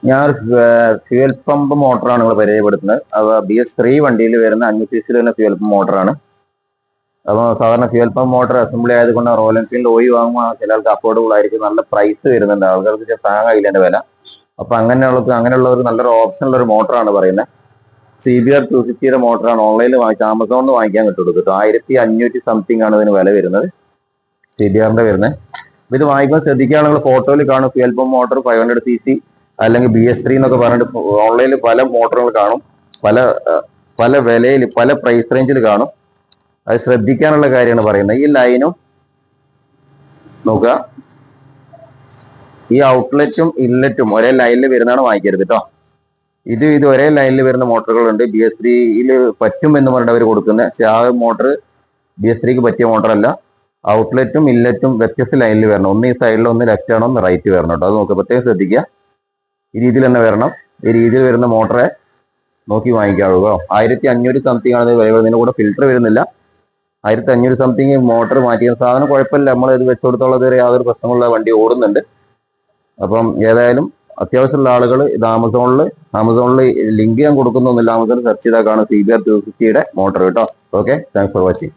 ഞാൻ fuel pump മോട്ടറാണ് നിങ്ങൾ പരിചയപ്പെടുത്തുന്നത്. അപ്പോൾ BS3 വണ്ടിയിൽ വരുന്ന 500 cc വരുന്ന ഫ്യൂൽ പമ്പ് മോട്ടറാണ്. അപ്പോൾ സാധാരണ ഫ്യൂൽ പമ്പ് മോട്ടർ അസംബ്ലി ആയതുകൊണ്ട് റോയൽ എൻഫീൽഡ് ഓയി വാങ്ങുമ്പോൾ ചില ആൾക്ക് അഫോർഡബിൾ ആയിരിക്കും. നല്ല പ്രൈസ് വരുന്നുണ്ട്, ആൾക്കാർക്ക് താങ്ങായില്ല എൻ്റെ വില. അപ്പൊ അങ്ങനെയുള്ളവർ നല്ലൊരു ഓപ്ഷനുള്ള ഒരു മോട്ടറാണ് പറയുന്നത്. CBR 250 മോട്ടറാണ്. ഓൺലൈനിൽ വാങ്ങിച്ച ആമസോണിൽ വാങ്ങിക്കാൻ കിട്ടുള്ളൂ. 1500 സംതിങ് ആണ് ഇതിന് വില വരുന്നത്, CBRന്റെ വരുന്നത്. ഇത് വാങ്ങിക്കുമ്പോൾ ശ്രദ്ധിക്കുകയാണെങ്കിൽ ഫോട്ടോയിൽ കാണും ഫ്യൂൽ പമ്പ് മോട്ടർ 500 cc അല്ലെങ്കിൽ BS3 എന്നൊക്കെ പറഞ്ഞിട്ട് ഓൺലൈനിൽ പല മോട്ടറുകൾ കാണും, പല പല വിലയിൽ പല പ്രൈസ് റേഞ്ചിൽ കാണും. അത് ശ്രദ്ധിക്കാനുള്ള കാര്യമാണ് പറയുന്നത്. ഈ ലൈനും നോക്കുക, ഈ ഔട്ട്ലെറ്റും ഇൻലെറ്റും ഒരേ ലൈനിൽ വരുന്നതാണ് വാങ്ങിക്കരുത് കേട്ടോ. ഇത് ഒരേ ലൈനിൽ വരുന്ന മോട്ടറുകളുണ്ട്. BS3യിൽ പറ്റും എന്ന് പറഞ്ഞിട്ട് അവർ കൊടുക്കുന്നത്. പക്ഷെ ആ മോട്ടർ BS3ക്ക് പറ്റിയ മോട്ടറല്ല. ഔട്ട്ലെറ്റും ഇൻലെറ്റും വ്യത്യസ്ത ലൈനിൽ വരണം. ഒന്ന് ഈ സൈഡിൽ, ഒന്ന് ലെഫ്റ്റ് ആണോ, ഒന്ന് റൈറ്റ് വരണം കേട്ടോ. അത് നോക്കുക, പ്രത്യേകം ശ്രദ്ധിക്കുക. ഈ രീതിയിൽ തന്നെ വരണം. ഈ രീതിയിൽ വരുന്ന മോട്ടറെ നോക്കി വാങ്ങിക്കാവുക. 1500 സംതിങ് ആണ് വില. ഇതിന്റെ കൂടെ ഫിൽറ്റർ വരുന്നില്ല. 1500 സംതിങ് മോട്ടർ മാറ്റിയ സാധനം കുഴപ്പമില്ല, നമ്മൾ ഇത് വെച്ചുകൊടുത്തുള്ളത് യാതൊരു പ്രശ്നമുള്ള വണ്ടി ഓടുന്നുണ്ട്. അപ്പം ഏതായാലും അത്യാവശ്യമുള്ള ആളുകൾ ഇത് ആമസോണിൽ ലിങ്ക് ഞാൻ കൊടുക്കുന്നൊന്നുമില്ല. ആമസോണിൽ സെർച്ച് ചെയ്താൽ കാണും CBR 250 മോട്ടർ കേട്ടോ. Okay, thanks for watching.